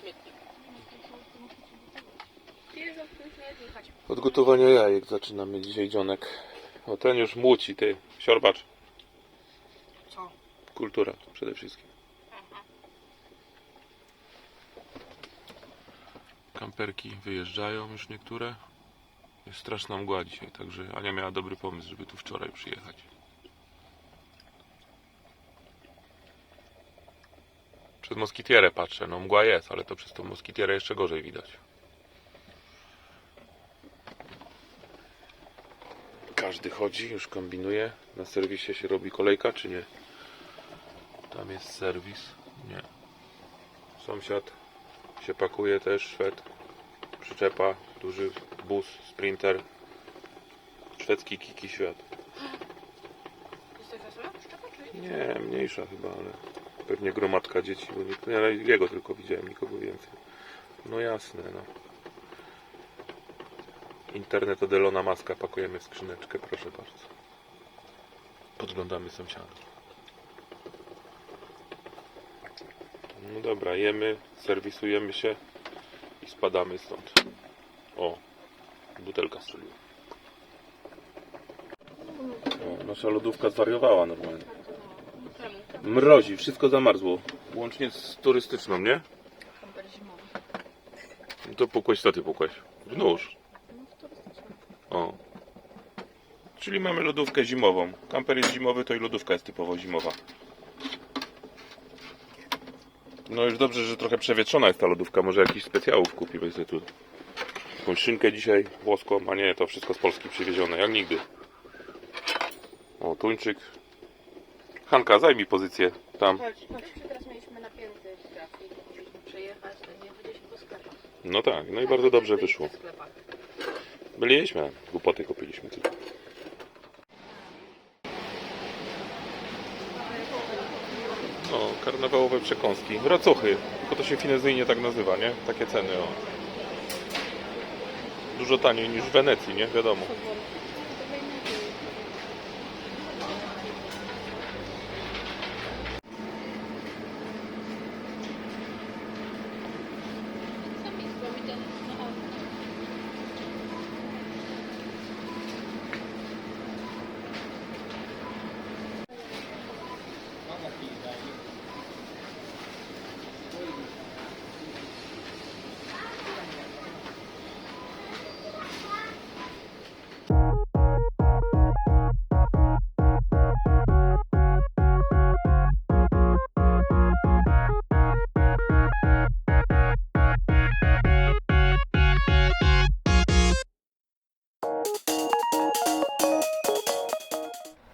śmietnik. Jest w tym śmietnik, chodź. Od gotowania jajek zaczynamy dzisiaj, dzionek. O, ten już młóci, ty. Siorbacz. Co? Kultura przede wszystkim. Kamperki wyjeżdżają już niektóre. Jest straszna mgła dzisiaj, także Ania miała dobry pomysł, żeby tu wczoraj przyjechać. Przez moskitierę patrzę, no mgła jest, ale to przez tą moskitierę jeszcze gorzej widać. Każdy chodzi, już kombinuje. Na serwisie się robi kolejka, czy nie? Tam jest serwis. Nie. Sąsiad się pakuje też, Szwed. Przyczepa, duży bus, sprinter. Szwedzki Kiki Świat. Jest to wesoła przyczepa, czy nie? Nie, mniejsza chyba, ale pewnie gromadka dzieci, bo nikt, ja jego tylko widziałem, nikogo więcej. No jasne, no. Internet od Elona Muska pakujemy w skrzyneczkę, proszę bardzo. Podglądamy sąsiadów. No dobra, jemy, serwisujemy się i spadamy stąd. O, butelka strzeliła. O, nasza lodówka zwariowała normalnie. Mrozi, wszystko zamarzło. Łącznie z turystyczną, nie? Kamper zimowy. No to pukłeś, co ty pukłeś? W nóż. O. Czyli mamy lodówkę zimową. Kamper jest zimowy, to i lodówka jest typowo zimowa. No już dobrze, że trochę przewietrzona jest ta lodówka. Może jakiś specjałów kupimy sobie tu. Jakąś szynkę dzisiaj włoską, a nie, to wszystko z Polski przywiezione, jak nigdy. O, tuńczyk. Hanka, zajmij pozycję tam. Chodź, teraz mieliśmy napięty trafik, mogliśmy przejechać, tak nie byliśmy po sklepach. No tak, no i bardzo dobrze wyszło. Byliśmy, głupoty kupiliśmy tylko. No, karnawałowe przekąski. Racuchy, tylko to się finezyjnie tak nazywa, nie? Takie ceny, o. Dużo taniej niż w Wenecji, nie? Wiadomo.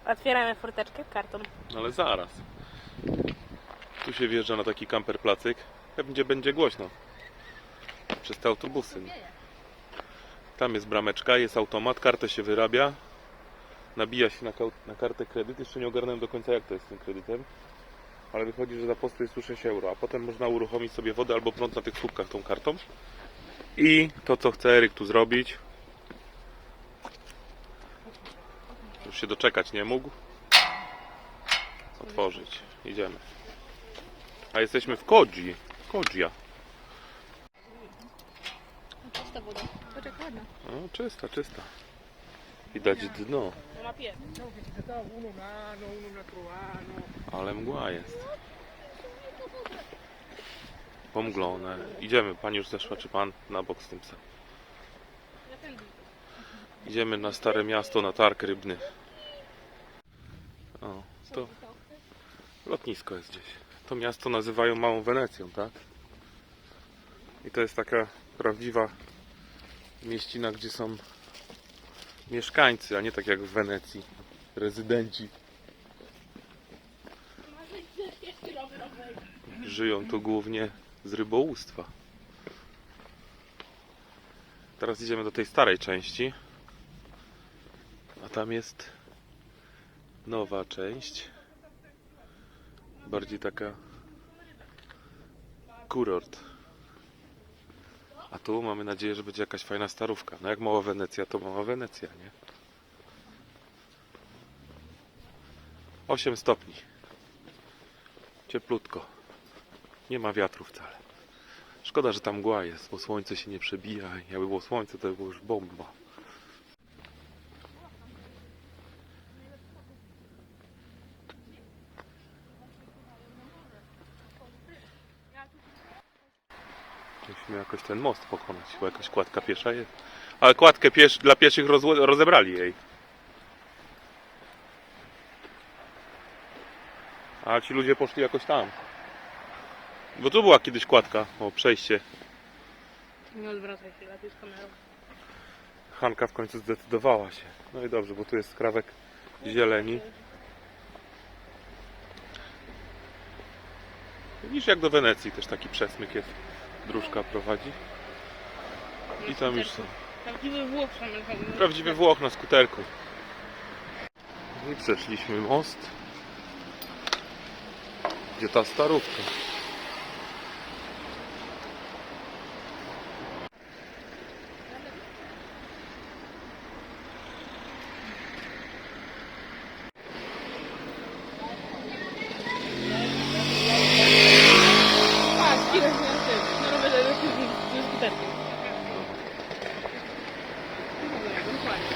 Otwieramy furteczkę karton. Ale zaraz. Tu się wjeżdża na taki kamper placyk. Będzie głośno. Przez te autobusy. Tam jest brameczka, jest automat, kartę się wyrabia. Nabija się na kartę kredyt. Jeszcze nie ogarnąłem do końca, jak to jest z tym kredytem. Ale wychodzi, że za postu jest tu 6 euro. A potem można uruchomić sobie wodę albo prąd na tych słupkach tą kartą. I to, co chce Eryk tu zrobić. Już się doczekać nie mógł. Otworzyć. Idziemy. A jesteśmy w Kodzi. Kodzia. Czysta woda. Poczekaj, ładna. No, czysta, czysta. Widać dno. No ma pies. Ale mgła jest. Pomglone. Idziemy. Pani już zeszła, czy pan? Na bok z tym psem. Idziemy na Stare Miasto, na targ rybny. O, to lotnisko jest gdzieś. To miasto nazywają Małą Wenecją, tak? I to jest taka prawdziwa mieścina, gdzie są mieszkańcy, a nie tak jak w Wenecji. Rezydenci. Żyją tu głównie z rybołówstwa. Teraz idziemy do tej starej części. A tam jest nowa część. Bardziej taka kurort. A tu mamy nadzieję, że będzie jakaś fajna starówka. No jak Mała Wenecja, to Mała Wenecja, nie? 8 stopni. Cieplutko. Nie ma wiatru wcale. Szkoda, że tam mgła jest, bo słońce się nie przebija. Jakby było słońce, to by było już bomba. Musimy jakoś ten most pokonać, bo jakaś kładka piesza jest. Ale kładkę dla pieszych rozebrali jej. A ci ludzie poszli jakoś tam. Bo tu była kiedyś kładka, o przejście. Nie odwracaj się, lepiej z kamerą. Hanka w końcu zdecydowała się. No i dobrze, bo tu jest skrawek zieleni. Widzisz, jak do Wenecji też taki przesmyk jest. Dróżka prowadzi. I tam już są. Prawdziwy Włoch samochodowy. Prawdziwy Włoch na skuterku. I przeszliśmy most. Gdzie ta starówka? Patrz, ile się na tym. Na rowerze ze skuterkiem. No fajnie.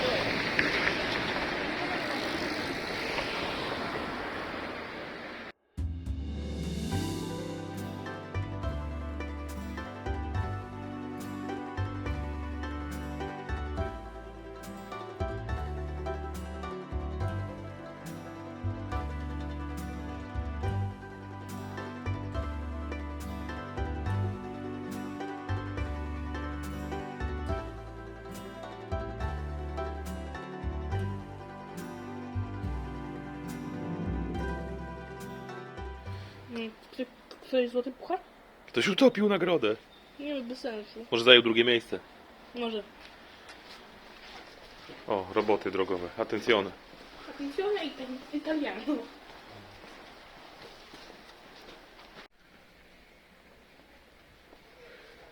Ty chcesz złoty puchar? Ktoś utopił nagrodę. Nie, bez sensu. Może zajął drugie miejsce. Może. O, roboty drogowe. Attenzione. Attenzione italiano.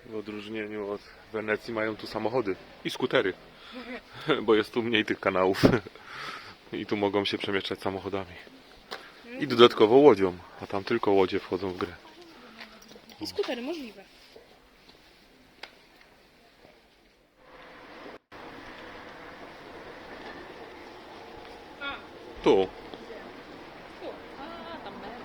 W odróżnieniu od Wenecji mają tu samochody i skutery. Bo jest tu mniej tych kanałów. I tu mogą się przemieszczać samochodami. I dodatkowo łodzią. A tam tylko łodzie wchodzą w grę. I skutery możliwe. A, Tu. tu. A, tam będzie.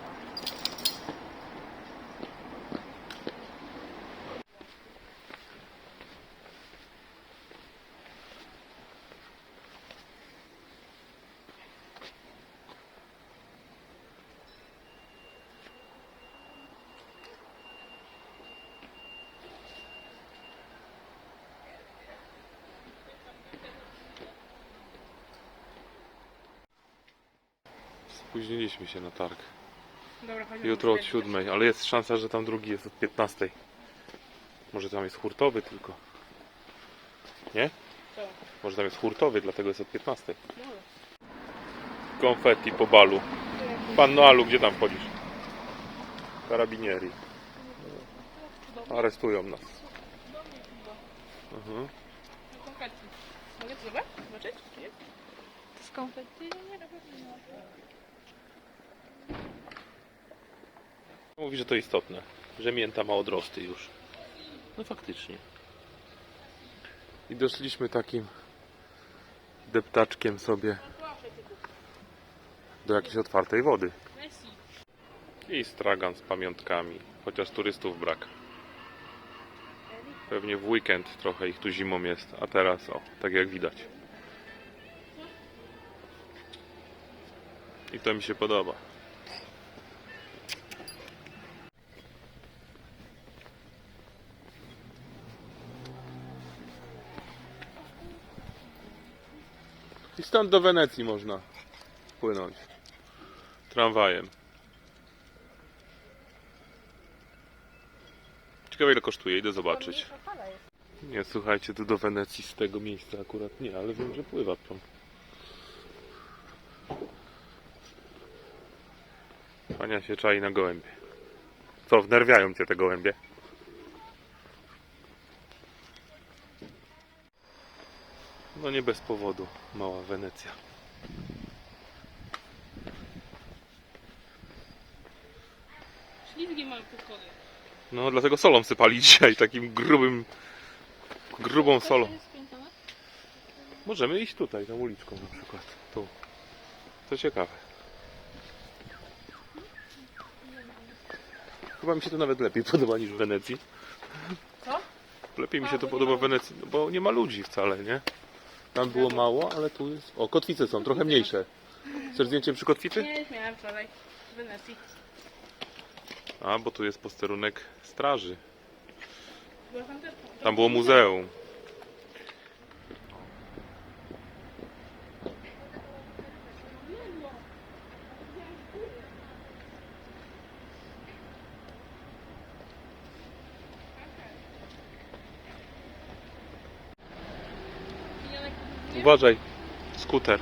Spóźniliśmy się na targ. Dobra, chodźmy. Jutro od 7, ale jest szansa, że tam drugi jest od 15. Może tam jest hurtowy tylko. Nie? Co? Może tam jest hurtowy, dlatego jest od 15. Może. Konfetti po balu. Panno Alu, gdzie tam wchodzisz? Karabinieri. Aresztują nas. Mhm. No konfetti. Mogę to zobaczyć? Czy nie? To jest konfetti? Nie, na pewno nie. Mówi, że to istotne, że mięta ma odrosty już. No faktycznie. I doszliśmy takim deptaczkiem sobie do jakiejś otwartej wody. Messi. I stragan z pamiątkami, chociaż turystów brak. Pewnie w weekend trochę ich tu zimą jest, a teraz o, tak jak widać. I to mi się podoba. I stąd do Wenecji można płynąć tramwajem. Ciekawe ile kosztuje, idę zobaczyć. Nie, słuchajcie, tu do Wenecji z tego miejsca akurat nie, ale wiem, że pływa tam. Ania się czai na gołębie. Co, wnerwiają cię te gołębie? No nie bez powodu, mała Wenecja. Ślizgi mają tu schody. No dlatego solą sypali dzisiaj, takim grubą solą. Możemy iść tutaj, tą uliczką na przykład. Tu. To ciekawe. Chyba mi się to nawet lepiej podoba niż w Wenecji. Co? Lepiej mi się to bo nie podoba ma w Wenecji, no bo nie ma ludzi wcale, nie? Tam było mało, ale tu jest... O, kotwice są, trochę mniejsze. Chcesz zdjęcie przy kotwicy? Nie, miałem wczoraj w Wenecji. A, bo tu jest posterunek straży. Była tam też- Tam było muzeum. Uważaj, skuter.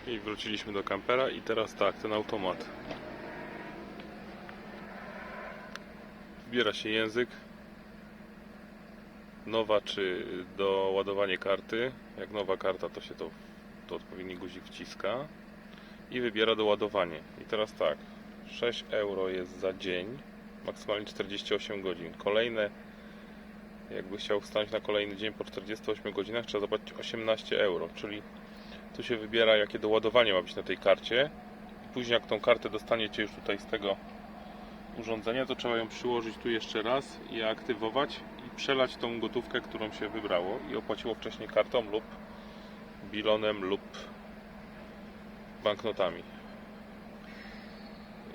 I wróciliśmy do kampera i teraz tak, ten automat. Wbiera się język. Nowa czy doładowanie karty. Jak nowa karta, to się to odpowiedni guzik wciska i wybiera doładowanie. I teraz tak, 6 euro jest za dzień, maksymalnie 48 godzin. Kolejne, jakby chciał wstać na kolejny dzień po 48 godzinach, trzeba zapłacić 18 euro, czyli tu się wybiera, jakie doładowanie ma być na tej karcie. I później jak tą kartę dostaniecie już tutaj z tego urządzenia, to trzeba ją przyłożyć tu jeszcze raz i aktywować i przelać tą gotówkę, którą się wybrało i opłaciło wcześniej kartą lub bilonem lub banknotami.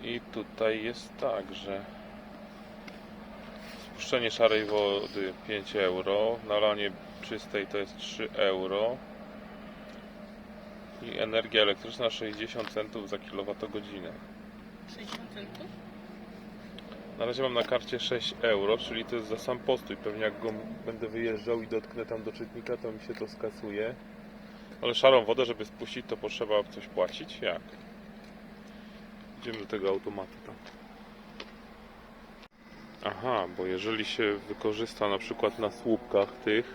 I tutaj jest tak, że spuszczenie szarej wody 5 euro, nalanie czystej to jest 3 euro i energia elektryczna 60 centów za kilowatogodzinę. 60 centów? Na razie mam na karcie 6 euro, czyli to jest za sam postój. Pewnie jak go będę wyjeżdżał i dotknę tam do czytnika, to mi się to skasuje. Ale szarą wodę, żeby spuścić, to potrzeba coś płacić? Jak? Idziemy do tego automatu tam. Aha, bo jeżeli się wykorzysta na przykład na słupkach tych,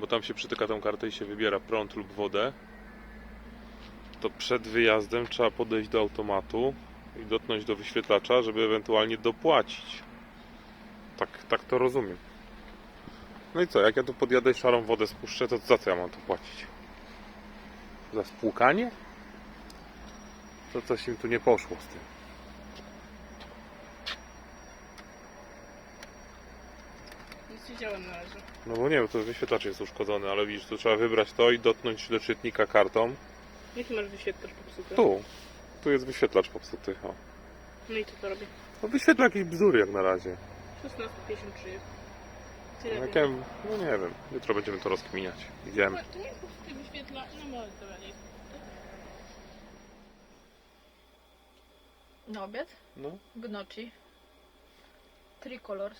bo tam się przytyka tą kartę i się wybiera prąd lub wodę, to przed wyjazdem trzeba podejść do automatu i dotknąć do wyświetlacza, żeby ewentualnie dopłacić. Tak to rozumiem. No i co, jak ja tu podjadę i szarą wodę spuszczę, to za co ja mam to płacić? Za spłukanie? To coś im tu nie poszło z tym. Nic nie działa na razie. No bo nie wiem, to wyświetlacz jest uszkodzony, ale widzisz, tu trzeba wybrać to i dotknąć do czytnika kartą. Jaki masz wyświetlacz popsuty? Tu jest wyświetlacz popsuty. O. No i co to robi? No wyświetla jakieś bzdury jak na razie. 16,53 jest. Tyle Jak wiem. ja, no nie wiem, jutro będziemy to rozkminiać. Idziemy. To nie jest popsuty wyświetlacz. No ale dobra, nie jest. Na obiad? No. Gnocchi. Tricolors.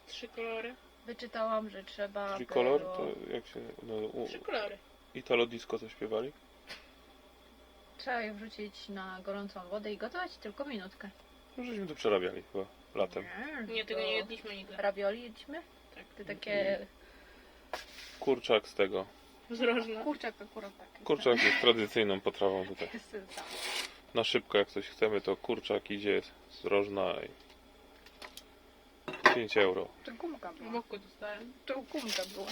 3 kolory. Wyczytałam, że trzeba Tricolor było... to jak się... No, 3 kolory. Italo Disco to śpiewali? Trzeba je wrzucić na gorącą wodę i gotować tylko minutkę. No żeśmy to przerabiali chyba latem. Nie, tego nie jedliśmy nigdy. Ravioli jedliśmy? Tak. Te takie... Kurczak z tego. Z rożna. Kurczak akurat tak. Kurczak jest tradycyjną potrawą tutaj. Jest ten sam. Na szybko jak coś chcemy, to kurczak idzie z rożna i 5 euro. To gumka była. Mokko dostałem. To gumka była.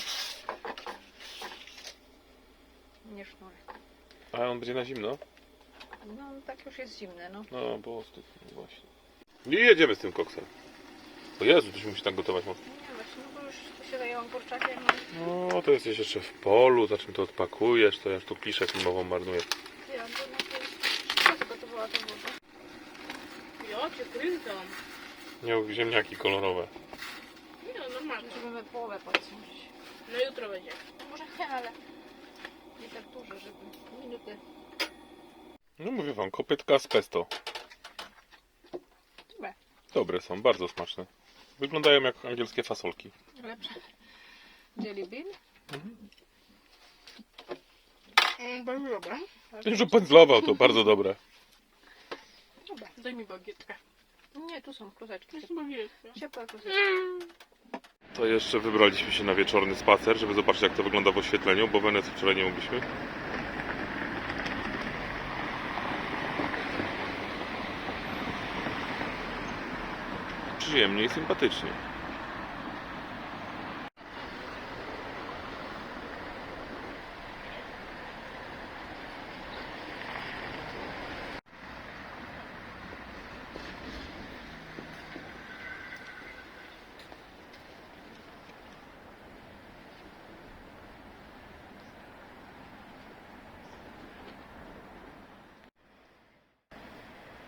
Nie sznurek. A on będzie na zimno? No tak już jest zimne, no. No, bo właśnie. Nie jedziemy z tym koksem. O Jezu, to się musi tak gotować mocno. Nie właśnie, no bo już tu się zajęłam kurczakiem. No, to jesteś jeszcze w polu, za czym to odpakujesz, to ja już tu kliszę filmową marnuję. Ja to najpierw zgotowała tę wodę. Jo, cię kręcą. Miał ziemniaki kolorowe. Nie no, normalnie. warto. Możemy połowę podciąć. No jutro będzie. Może chcę, ale nie tak dużo, żeby minuty. No mówię wam, kopytka z pesto. Dobre. Dobre są, bardzo smaczne. Wyglądają jak angielskie fasolki. Lepsze. Jelly bean. Bardzo dobre. Ten, że pędzlował, to bardzo dobre. Dobra, daj mi bagietkę. Nie, tu są kruzeczki. Jest bagietka. Ciepłe kruzeczki. To jeszcze wybraliśmy się na wieczorny spacer, żeby zobaczyć jak to wygląda w oświetleniu, bo w Wenecji wczoraj nie mogliśmy. Przyjemnie i sympatycznie.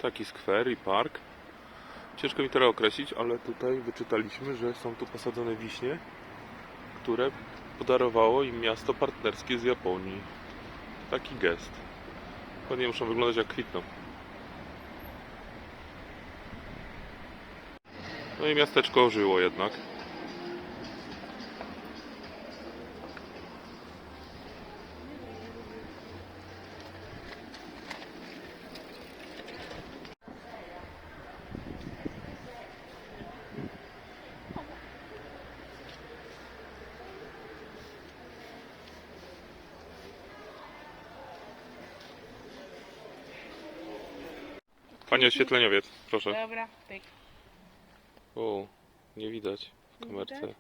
Taki skwer i park. Ciężko mi teraz określić, ale tutaj wyczytaliśmy, że są tu posadzone wiśnie, które podarowało im miasto partnerskie z Japonii. Taki gest. Ładnie muszą wyglądać jak kwitną. No i miasteczko ożyło jednak. Panie oświetleniowiec, proszę. Dobra, pyk. O, nie widać w Nie kamerce. widać?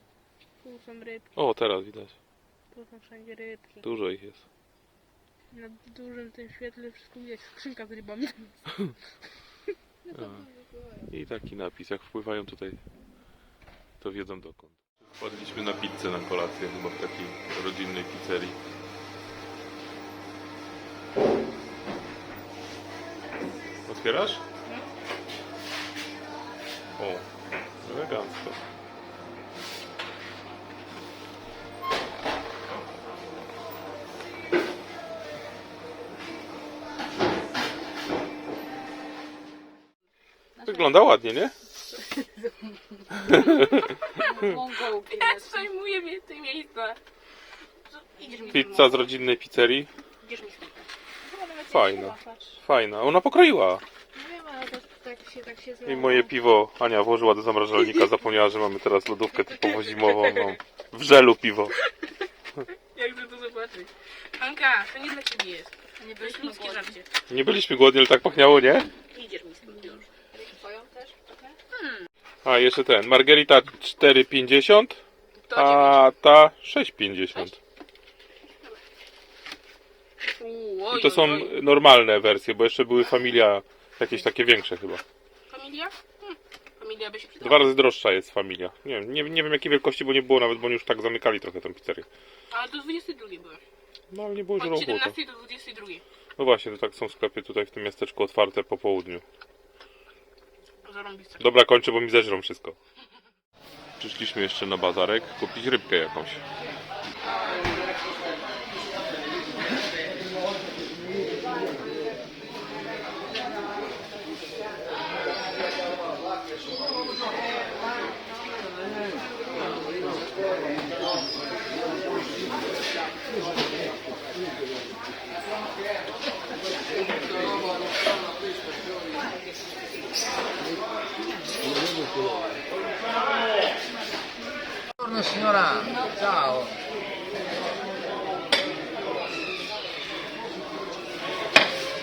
Tu są rybki. O, teraz widać. Tu są wszędzie rybki. Dużo ich jest. Na dużym tym świetle wszystko widać. Skrzynka z rybami. I taki napis, jak wpływają tutaj, to wiedzą dokąd. Wpadliśmy na pizzę na kolację, chyba w takiej rodzinnej pizzerii. Otwierasz? O, elegancko. Wygląda ładnie, nie? Mongołki. Zajmuje mnie te miejsca. Idziesz mi Pizza z rodzinnej pizzerii. Idziesz mi z tym. Fajna. Fajna. Ona pokroiła. Nie wiem, ale to tak się I zlało. moje piwo Ania włożyła do zamrażalnika. Zapomniała, że mamy teraz lodówkę typowo zimową. No. W żelu piwo. Jak chcę to zobaczyć. Anka, to nie dla ciebie jest. Nie To jest byliśmy ludzkie głodni. żarcie. Nie byliśmy głodni, ale tak pachniało, nie? Idziesz mi z tym już. Twoją też? trochę? A jeszcze ten. Margarita 4,50, To a ta 6,50. Oj, I to są normalne wersje, bo jeszcze były Familia, jakieś takie większe chyba. Familia? Familia by się przydała. 2 razy droższa jest Familia. Nie wiem jakiej wielkości, bo nie było nawet, bo oni już tak zamykali trochę tę pizzerię. Ale do 22 były. No ale nie było Od źródła. 17 do 22. No właśnie, to tak są sklepy tutaj w tym miasteczku otwarte po południu. Zarąbiste. Dobra, kończę, bo mi zeżrą wszystko. Przyszliśmy jeszcze na bazarek kupić rybkę jakąś. Buongiorno signora, ciao.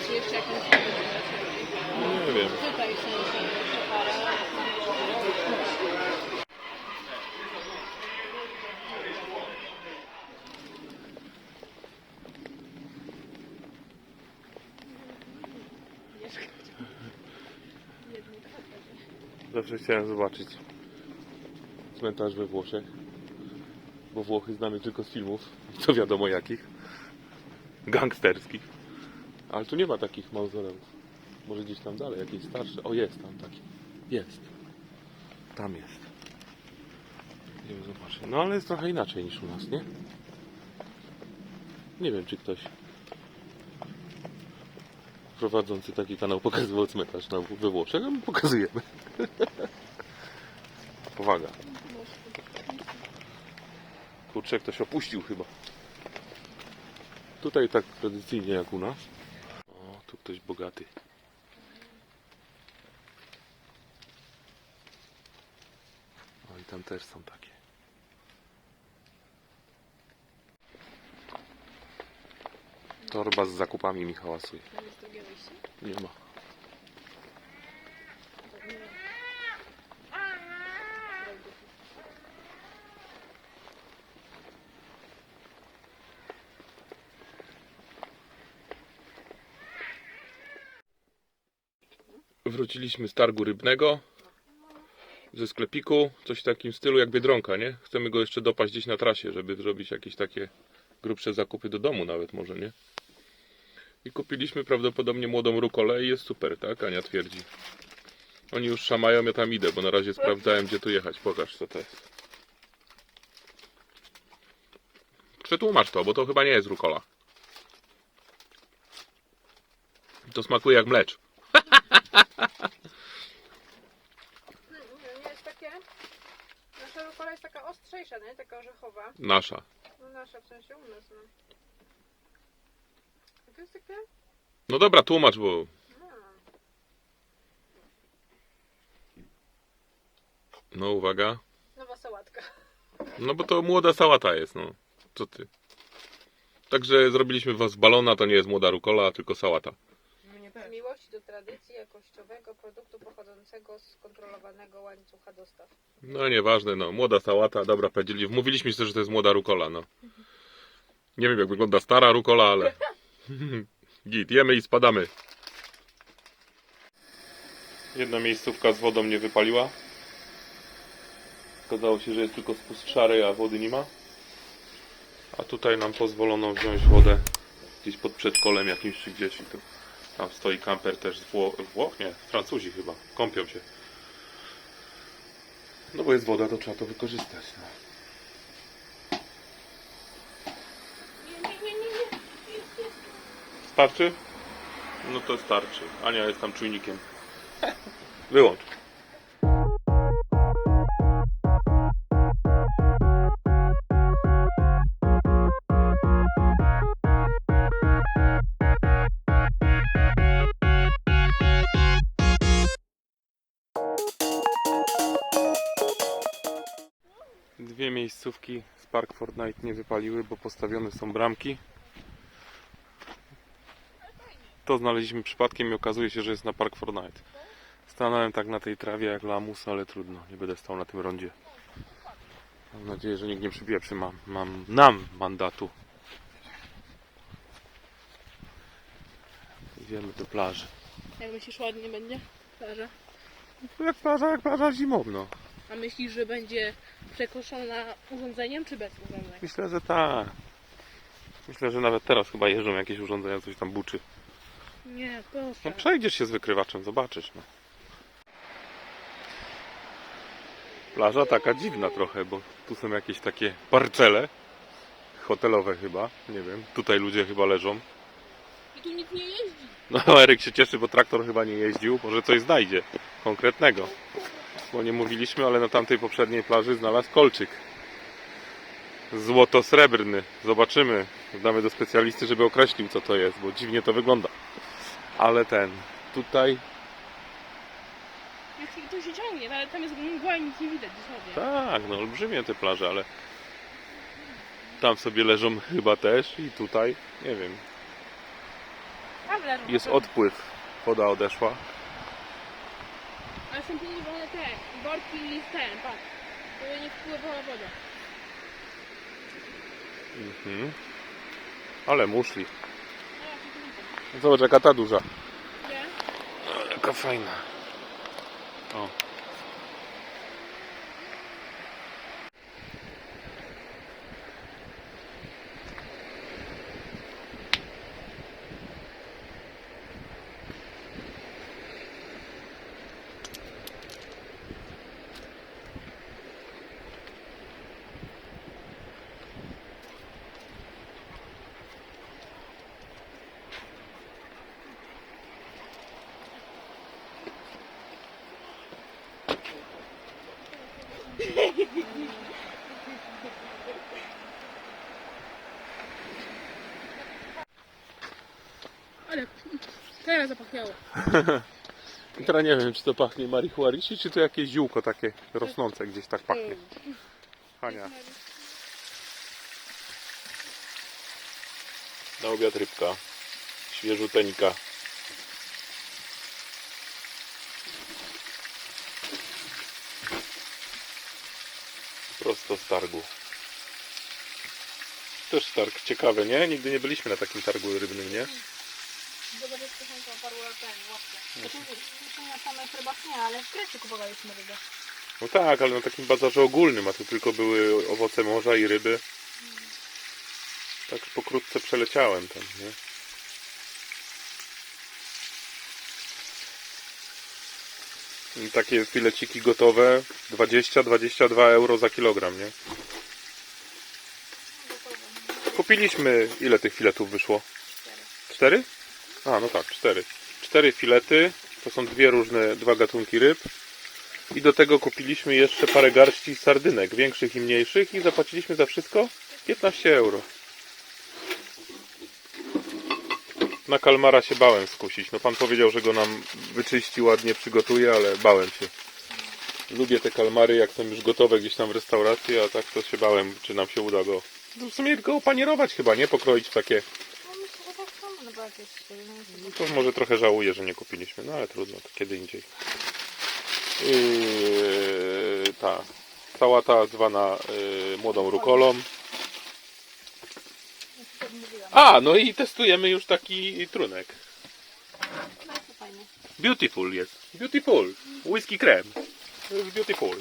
Czy jeszcze jakąś Nie wiem. tutaj w sensie jeszcze parę. Zawsze chciałem zobaczyć cmentarz we Włoszech, bo Włochy znamy tylko z filmów, co wiadomo jakich, gangsterskich. Ale tu nie ma takich mauzoleów. Może gdzieś tam dalej, jakieś starsze. O, jest tam taki. Jest. Tam jest. Idziemy zobaczyć. No ale jest trochę inaczej niż u nas, nie? Nie wiem, czy ktoś prowadzący taki kanał pokazywał cmentarz we Włoszech, a my pokazujemy. Powaga. Kurczę, ktoś opuścił chyba. Tutaj tak tradycyjnie jak u nas. O, tu ktoś bogaty. O, i tam też są takie. Torba z zakupami mi hałasuje. Tam jest drugie wyjście. Nie ma. Wróciliśmy z targu rybnego. Ze sklepiku. Coś w takim stylu jak Biedronka, nie? Chcemy go jeszcze dopaść gdzieś na trasie, żeby zrobić jakieś takie grubsze zakupy do domu nawet może, nie? I kupiliśmy prawdopodobnie młodą rukolę i jest super, tak? Ania twierdzi. Oni już szamają, ja tam idę, bo na razie sprawdzałem, gdzie tu jechać. Pokaż, co to jest. Przetłumacz to, bo to chyba nie jest rukola. To smakuje jak mlecz. Nie jest takie... Nasza rukola jest taka ostrzejsza, nie? Taka orzechowa. Nasza. No nasza, w sensie u nas, no. A to jest takie... No dobra, tłumacz, bo... No uwaga. Nowa sałatka. No bo to młoda sałata jest, no. Co ty? Także zrobiliśmy was z balona, to nie jest młoda rukola, tylko sałata. Z miłości do tradycji jakościowego produktu pochodzącego z kontrolowanego łańcucha dostaw. No nieważne, no. Młoda sałata, dobra, powiedzieli. Mówiliśmy sobie, że to jest młoda rukola, no. Nie wiem, jak wygląda stara rukola, ale... Git, jemy i spadamy. Jedna miejscówka z wodą nie wypaliła. Okazało się, że jest tylko spust szary, a wody nie ma. A tutaj nam pozwolono wziąć wodę gdzieś pod przedszkolem jakimś czy gdzieś. I tu, tam stoi kamper też z Włoch? Nie, Francuzi chyba. Kąpią się. No bo jest woda, to trzeba to wykorzystać. No. Starczy? No to starczy. Ania jest tam czujnikiem. Wyłącz. Dwie miejscówki z Park Fortnite nie wypaliły, bo postawione są bramki. To znaleźliśmy przypadkiem i okazuje się, że jest na Park Fortnite. Stanąłem tak na tej trawie jak lamus, ale trudno, nie będę stał na tym rondzie. Mam nadzieję, że nikt nie przypieprzy nam mandatu. Idziemy do plaży. Jak myślisz, ładnie będzie plaża? Jak plaża zimą, no. A myślisz, że będzie przekoszona urządzeniem, czy bez urządzenia? Myślę, że tak. Myślę, że nawet teraz chyba jeżdżą jakieś urządzenia, coś tam buczy. Nie, proszę. No przejdziesz się z wykrywaczem, zobaczysz, no. Plaża taka dziwna trochę, bo tu są jakieś takie parcele hotelowe chyba, nie wiem. Tutaj ludzie chyba leżą. I tu nic nie jeździ. No Eryk się cieszy, bo traktor chyba nie jeździł, może coś znajdzie konkretnego. Bo nie mówiliśmy, ale na tamtej poprzedniej plaży znalazł kolczyk. Złoto-srebrny. Zobaczymy. Damy do specjalisty, żeby określił, co to jest, bo dziwnie to wygląda. Ale tutaj... Jak to się ciągnie, ale tam jest mgła i nic nie widać dosłownie. Tak, no olbrzymie te plaże, ale... Tam sobie leżą chyba też i tutaj, nie wiem. Tam leżą. Jest odpływ. Woda odeszła. Ale są pilnowane te worki i patrz. Żeby nie wpływała woda. Mhm. Ale muszli. No ja się tu widzę. Zobacz, jaka ta duża. Nie? O, jaka fajna. O. Ale teraz zapachniało. I teraz nie wiem, czy to pachnie marihuarici, czy to jakieś ziółko takie rosnące gdzieś tak pachnie. Hania. Na obiad rybka. Świeżuteńka. Prosto z targu. Też targ ciekawy, nie? Nigdy nie byliśmy na takim targu rybnym, nie? Zobacz, jak to są parło ten, łapkę. Na samych rybach nie, ale w Krecie kupowaliśmy rybę. No tak, ale na takim bazarze ogólnym, a tu tylko były owoce morza i ryby. Tak pokrótce przeleciałem tam, nie? I takie fileciki gotowe 20-22 euro za kilogram, nie? Kupiliśmy, ile tych filetów wyszło? 4? A, no tak, 4. 4 filety, to są dwa gatunki ryb. I do tego kupiliśmy jeszcze parę garści sardynek, większych i mniejszych, i zapłaciliśmy za wszystko 15 euro. Na kalmara się bałem skusić. No pan powiedział, że go nam wyczyści, ładnie przygotuje, ale bałem się. Lubię te kalmary, jak są już gotowe gdzieś tam w restauracji, a tak to się bałem, czy nam się uda go... No w sumie go opanierować chyba, nie? Pokroić w takie... No myślę, że tak samo, no bo jakieś... No to może trochę żałuję, że nie kupiliśmy, no ale trudno, to kiedy indziej. Ta sałata zwana młodą rukolą. A, no i testujemy już taki trunek. No to fajnie. Beautiful jest. Beautiful. Whisky krem. To jest beautiful.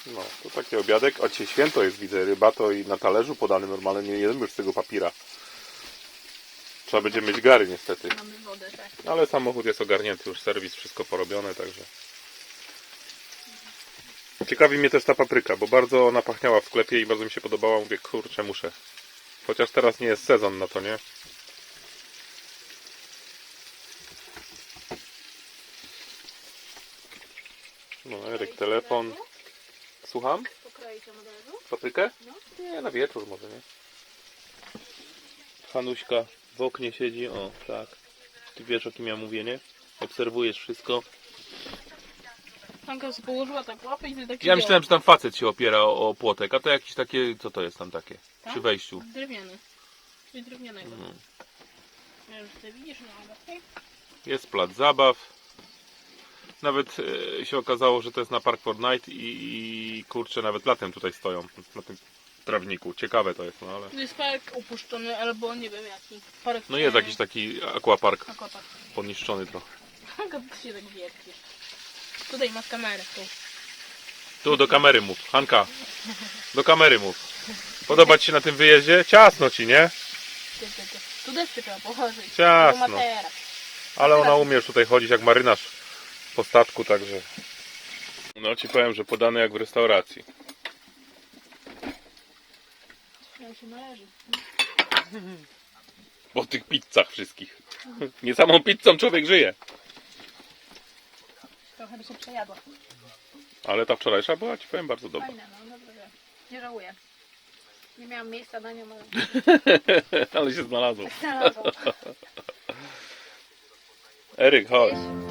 No, to taki obiadek. A dzisiaj święto jest, widzę, ryba to i na talerzu podany normalnie, nie jemy już z tego papira. Trzeba będzie mieć gary niestety. Mamy wodę, tak. Ale samochód jest ogarnięty, już serwis, wszystko porobione, także... Ciekawi mnie też ta papryka, bo bardzo ona pachniała w sklepie i bardzo mi się podobała. Mówię, kurczę, muszę. Chociaż teraz nie jest sezon na to, nie? No, Eryk, telefon. Słucham? Pokroić od razu? Paprykę? No. Nie, na wieczór może, nie? Hanuśka w oknie siedzi, o, tak. Ty wiesz, o kim ja mówię, nie? Obserwujesz wszystko. Hanka sobie położyła tak łapę i ty taki Ja myślałem, że tam facet się opiera o płotek, a to jakieś takie, co to jest tam takie? Tak? Przy wejściu. drewniany. Czyli drewnianego. Ja już tutaj widzisz, no ale Jest plac zabaw. Nawet się okazało, że to jest na Park Fortnite i kurczę, nawet latem tutaj stoją na tym trawniku. Ciekawe to jest, no ale... to jest park upuszczony, albo nie wiem jaki. Park, No jest jakiś taki aquapark akwapark. poniszczony trochę. Hanka, ty się tak wiercisz. Tutaj masz kamerę, tu. Tu do kamery mów, Hanka. Do kamery mów. Podoba ci się na tym wyjeździe? Ciasno ci, nie? Ty. Tu deskę trzeba położyć. Ciasno. Tu materac. Ale ona umie już tutaj chodzić jak marynarz po statku, także... No ci powiem, że podane jak w restauracji. Ja się należy. Po tych pizzach wszystkich. Nie samą pizzą człowiek żyje. Trochę by się przejadła. Ale ta wczorajsza była, ci powiem, bardzo dobra. Fajne, no dobrze. Nie żałuję. Nie miałam miejsca na nią, ale Ale się znalazło. znalazłam. Eryk, chodź.